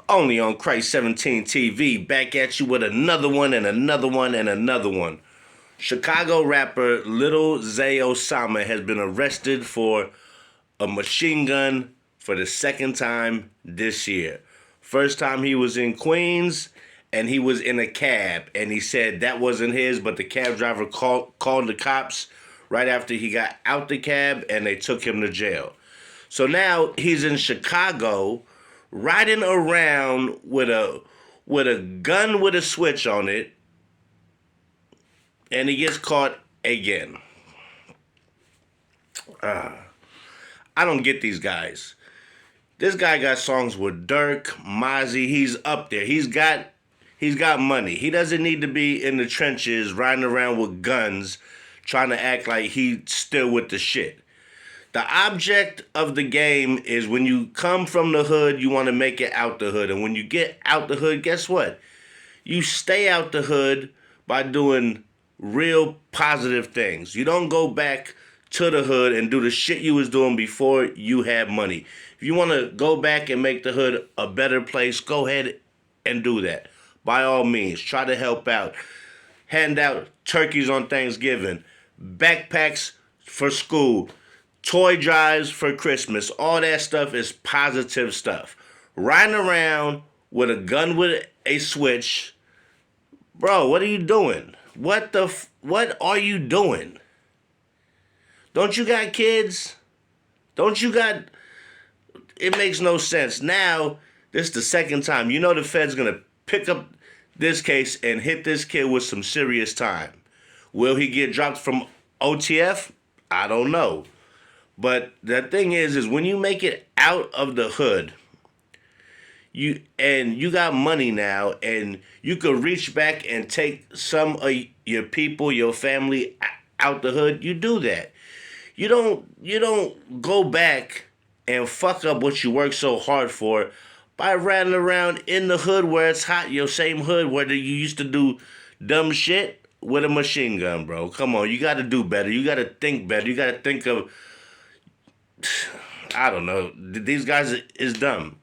Only on Christ 17 TV, back at you with another one and another one and another one. Chicago rapper Lil Zay Osama has been arrested for a machine gun for the second time this year. First time he was in Queens and he was in a cab and he said that wasn't his, but the cab driver called the cops right after he got out the cab and they took him to jail. So now he's in Chicago riding around with a gun with a switch on it, and he gets caught again. I don't get these guys. This guy got songs with Dirk, Mozzie. He's up there. He's got money. He doesn't need to be in the trenches riding around with guns, trying to act like he's still with the shit. The object of the game is when you come from the hood, you want to make it out the hood. And when you get out the hood, guess what? You stay out the hood by doing real positive things. You don't go back to the hood and do the shit you was doing before you had money. If you want to go back and make the hood a better place, go ahead and do that. By all means, try to help out. Hand out turkeys on Thanksgiving, backpacks for school, toy drives for Christmas. All that stuff is positive stuff. Riding around with a gun with a switch, bro, what are you doing? What are you doing? Don't you got kids? Don't you got... It makes no sense. Now, this is the second time. You know the Fed's going to pick up this case and hit this kid with some serious time. Will he get dropped from OTF? I don't know. But the thing is when you make it out of the hood, you got money now, and you could reach back and take some of your people, your family out the hood. You do that. You don't go back and fuck up what you worked so hard for by riding around in the hood where it's hot, your same hood where you used to do dumb shit with a machine gun, bro. Come on, you got to do better. You got to think better. You got to think of... I don't know. These guys is dumb.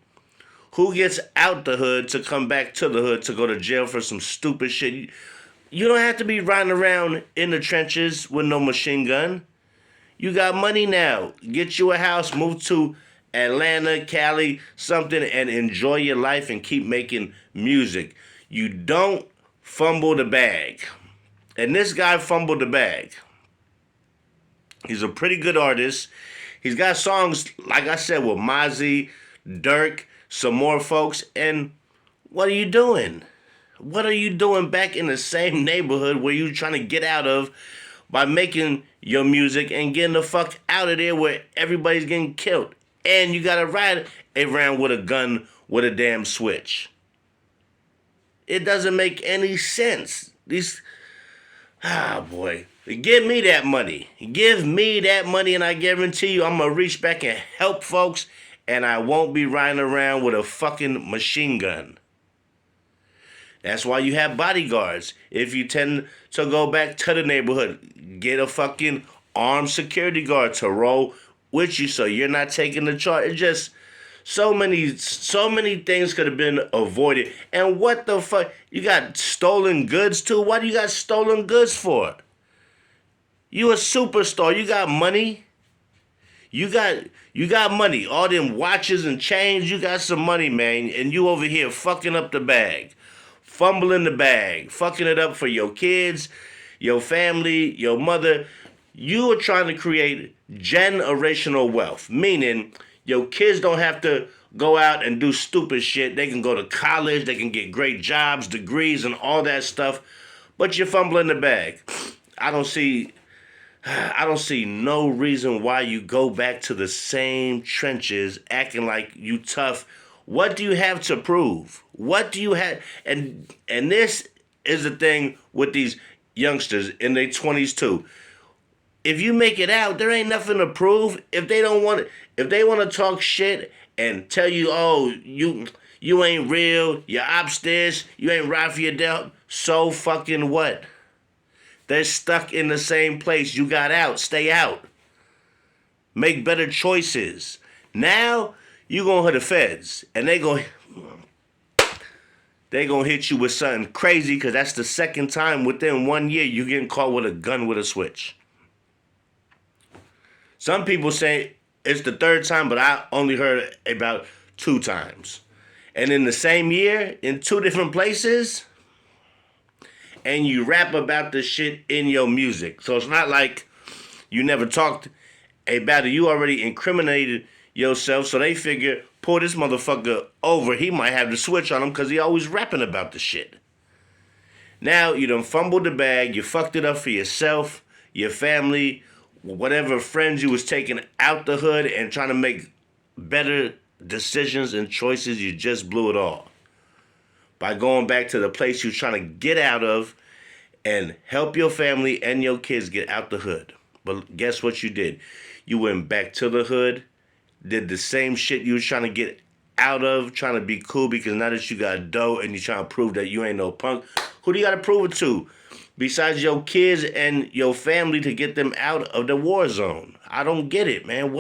Who gets out the hood to come back to the hood to go to jail for some stupid shit? You don't have to be riding around in the trenches with no machine gun. You got money now. Get you a house, move to Atlanta, Cali, something, and enjoy your life and keep making music. You don't fumble the bag. And this guy fumbled the bag. He's a pretty good artist. He's got songs, like I said, with Mozzie, Dirk, some more folks. And what are you doing? What are you doing back in the same neighborhood where you trying to get out of by making your music and getting the fuck out of there where everybody's getting killed? And you got to ride around with a gun with a damn switch. It doesn't make any sense. Boy. Give me that money. Give me that money, and I guarantee you I'm going to reach back and help folks, and I won't be riding around with a fucking machine gun. That's why you have bodyguards. If you tend to go back to the neighborhood, get a fucking armed security guard to roll with you so you're not taking the charge. It's just so many things could have been avoided. And what the fuck? You got stolen goods too? What do you got stolen goods for? You a superstar. You got money. You got money. All them watches and chains. You got some money, man. And you over here fucking up the bag. Fumbling the bag. Fucking it up for your kids, your family, your mother. You are trying to create generational wealth. Meaning your kids don't have to go out and do stupid shit. They can go to college. They can get great jobs, degrees, and all that stuff. But you're fumbling the bag. I don't see no reason why you go back to the same trenches acting like you tough. What do you have to prove? What do you have? And this is the thing with these youngsters in their 20s too. If you make it out, there ain't nothing to prove. If they want to talk shit and tell you, oh, you ain't real, you're upstairs, you ain't right for your doubt, so fucking what? They're stuck in the same place. You got out. Stay out. Make better choices. Now, you going to the feds. And they go, they gonna hit you with something crazy because that's the second time within 1 year you getting caught with a gun with a switch. Some people say it's the third time, but I only heard about 2 times. And in the same year, in 2 different places, and you rap about the shit in your music. So it's not like you never talked about it. You already incriminated yourself, so they figure, pull this motherfucker over. He might have the switch on him because he always rapping about the shit. Now you done fumbled the bag. You fucked it up for yourself, your family, whatever friends you was taking out the hood and trying to make better decisions and choices. You just blew it all by going back to the place you're trying to get out of and help your family and your kids get out the hood. But guess what you did? You went back to the hood, did the same shit you was trying to get out of, trying to be cool because now that you got dough and you're trying to prove that you ain't no punk, who do you got to prove it to? Besides your kids and your family to get them out of the war zone. I don't get it, man.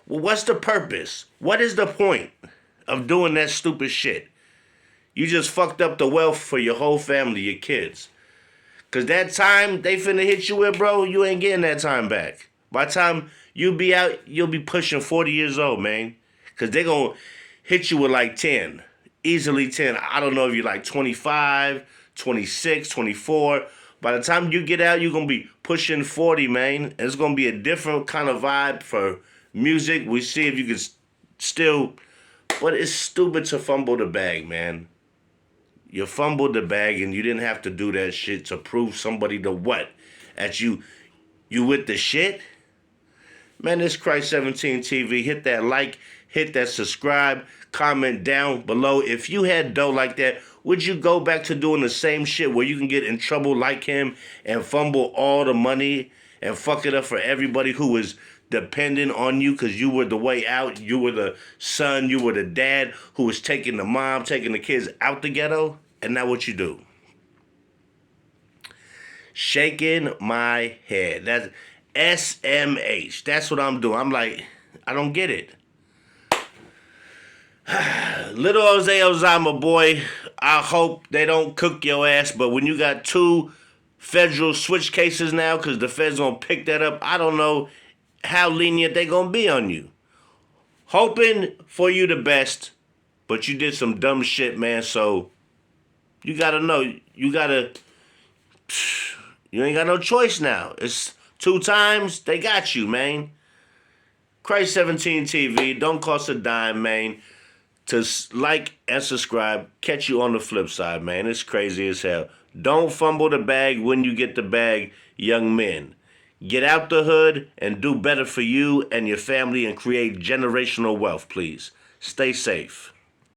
What's the purpose? What is the point of doing that stupid shit? You just fucked up the wealth for your whole family, your kids. Because that time they finna hit you with, bro, you ain't getting that time back. By the time you be out, you'll be pushing 40 years old, man. Because they gonna hit you with like 10. Easily 10. I don't know if you're like 25, 26, 24. By the time you get out, you're gonna be pushing 40, man. It's gonna be a different kind of vibe for music. We see if you can still... But it's stupid to fumble the bag, man. You fumbled the bag and you didn't have to do that shit to prove somebody to what? That you with the shit? Man, this Christ 17 TV. Hit that like, hit that subscribe, comment down below. If you had dough like that, would you go back to doing the same shit where you can get in trouble like him and fumble all the money and fuck it up for everybody who was dependent on you because you were the way out, you were the son, you were the dad who was taking the mom, taking the kids out the ghetto? And now what you do? Shaking my head. That's SMH. That's what I'm doing. I'm like, I don't get it. Little Osama, boy, I hope they don't cook your ass, but when you got 2 federal switch cases now, because the feds gonna pick that up, I don't know how lenient they gonna be on you. Hoping for you the best, but you did some dumb shit, man, so you gotta know, you ain't got no choice now. It's 2 times, they got you, man. Christ 17 TV, don't cost a dime, man. To like and subscribe, catch you on the flip side, man. It's crazy as hell. Don't fumble the bag when you get the bag, young men. Get out the hood and do better for you and your family and create generational wealth, please. Stay safe.